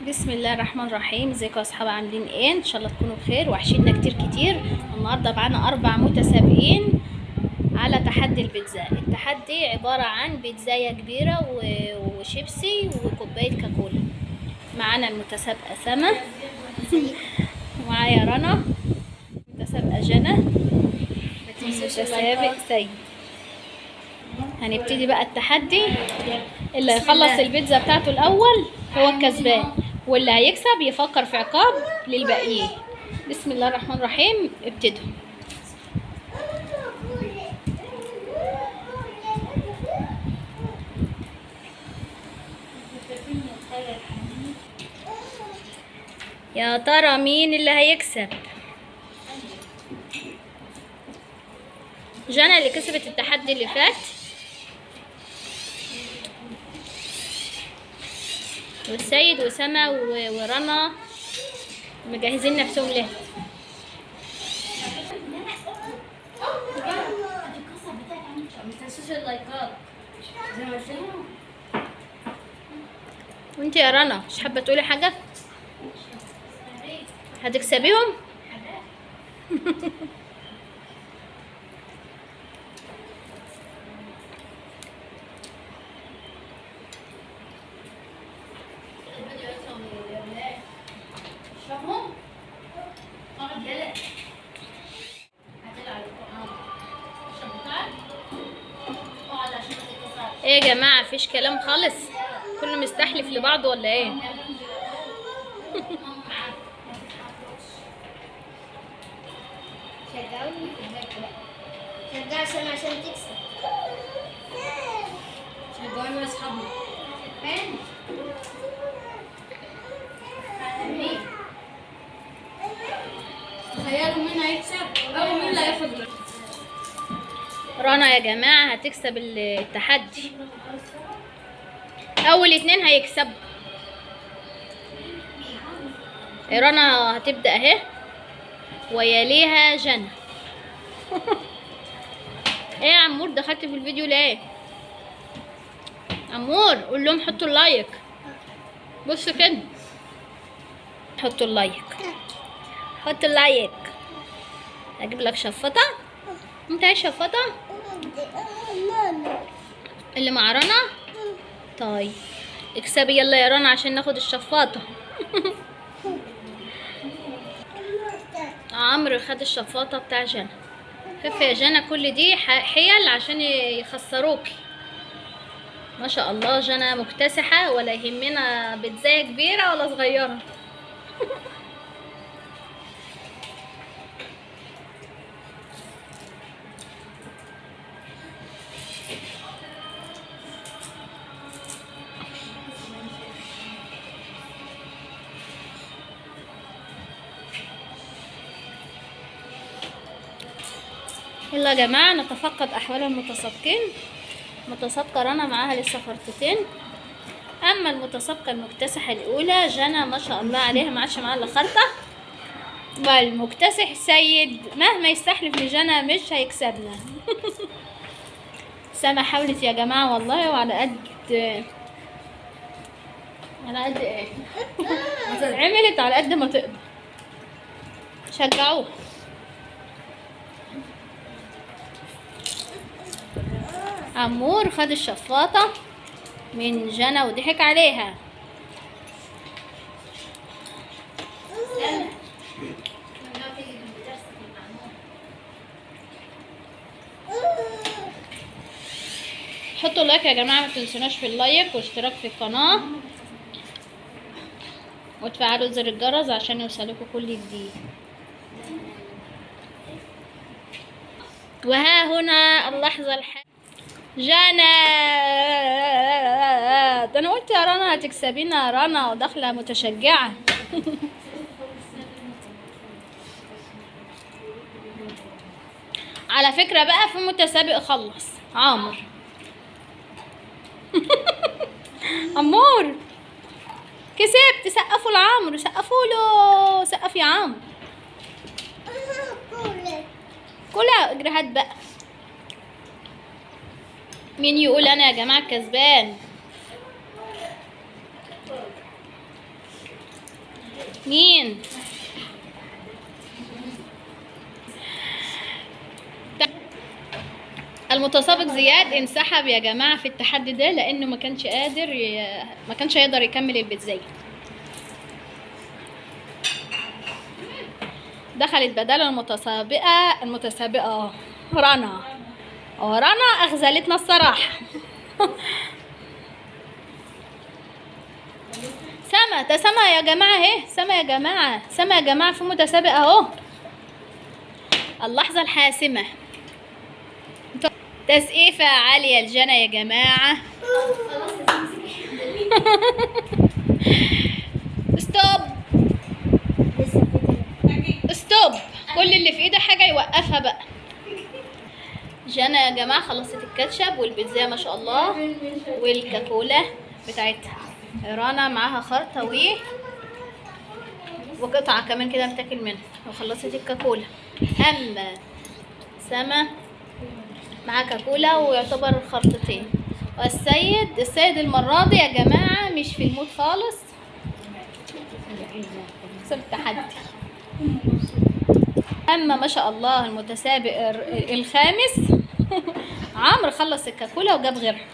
بسم الله الرحمن الرحيم. ازيكم يا اصحاب؟ عاملين ايه؟ ان شاء الله تكونوا بخير. وحشينا كتير كتير. النهارده معانا 4 متسابقين على تحدي البيتزا. التحدي عباره عن بيتزايه كبيره وشيبسي وكوبايه كاكولا. معانا المتسابقه سما ومعايا رنا، متسابقه جنى، متسابق سيد. هنبتدي بقى التحدي. اللي هيخلص البيتزا بتاعته الاول هو الكسبان، واللي هيكسب يفكر في عقاب للباقيين. بسم الله الرحمن الرحيم، ابتدوا. يا ترى مين اللي هيكسب؟ جنى اللي كسبت التحدي اللي فات، والسيد وسما ورنا مجهزين نفسهم له. وانت يا رنا مش حابه تقولي حاجه؟ هتكسبيهم؟ ايه يا جماعه، مفيش كلام خالص؟ كله مستحلف لبعضه ولا ايه؟ شجعوني شجع سما عشان تكسب. شجعوني واصحابنا. فين؟ تخيلوا مين هيكسب او مين اللي هياخد. رنا يا جماعه هتكسب التحدي. اول 2 هيكسبوا. رنا هتبدأ اهي، ويليها جنى. ايه يا عمور، دخلت في الفيديو ليه؟ عمور قول لهم حطوا اللايك. بصوا كده، حطوا اللايك، حطوا اللايك. اجيب لك شفطه. انت عايز شفطه اللي مع رنا؟ طيب اكسبي يلا يا رنا عشان ناخد الشفاطه. عمرو خد الشفاطه بتاع جنى. خف يا جنى، كل دي حيل عشان يخسروكي. ما شاء الله جنى مكتسحه، ولا يهمنا بيتزايه كبيره ولا صغيره. يلا يا جماعه نتفقد احوال المتسابقين. متسابقه رنا معاها لسه خرطتين. اما المتسابقه المكتسحه الاولى جنى ما شاء الله عليها ما عادش معاها الا خرطه. والمكتسح سيد مهما يستحلف لجنى مش هيكسبنا. سما حاولت يا جماعه والله، وعلى قد ايه عملت على قد ما تقدر. شجعوها. عمور خد الشفاطة من جنى وضحك عليها. حطوا لايك يا جماعة، ما تنسوناش في اللايك واشتراك في القناة، وتفعلوا زر الجرس عشان يوصلكوا كل جديد. وها هنا اللحظة جنى. ده انا قلت يا رنا هتكسبينا يا رنا، وداخله متشجعه. على فكره بقى في متسابق خلص، عمرو. عمور كسبت. سقفوا لعمرو، سقفوا له، سقف يا عمرو. كلها اجري هات بقى. مين يقول انا يا جماعه كسبان؟ مين؟ المتسابق زياد انسحب يا جماعة في التحدي ده لأنه ما كانش يقدر يكمل البيتزاية. دخلت بدل المتسابقة رنا، ورنا أخذلتنا الصراحة. سما يا جماعة اهي، سما يا جماعة في متسابقة اهو. اللحظة الحاسمة، تسقيفة عالية الجنى يا جماعة. ستوب ستوب، كل اللي في ايده حاجة يوقفها بقى. جنى يا جماعة خلصت الكاتشب والبيتزا ما شاء الله والكاكولا بتاعتها. رنا معاها خرطة وقطعة كمان كده بتاكل منها وخلصت الكاكولا. اما سما معاه كاكولا ويعتبر خرطتين. والسيد المرة دي يا جماعة مش في المود خالص بسبب التحدي. اما ما شاء الله المتسابق الخامس عمرو خلص الكاكولا وجاب غيرها.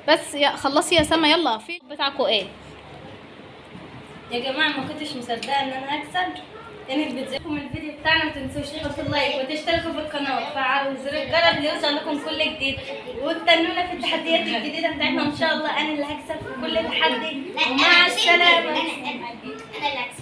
بس خلصي يا سما يلا. في بتاعكوا ايه يا جماعه؟ ما كنتش مصدقه ان انا هكسب. كانت بتجيلكم الفيديو بتاعنا، ما تنسوش تحطوا لايك وتشتركوا في القناه وتفعلوا زر الجرس ليوصل لكم كل جديد، واستنونا في التحديات الجديده بتاعتنا. ان شاء الله انا اللي هكسب في كل تحدي. ومع السلامه. انا اللي هكسب.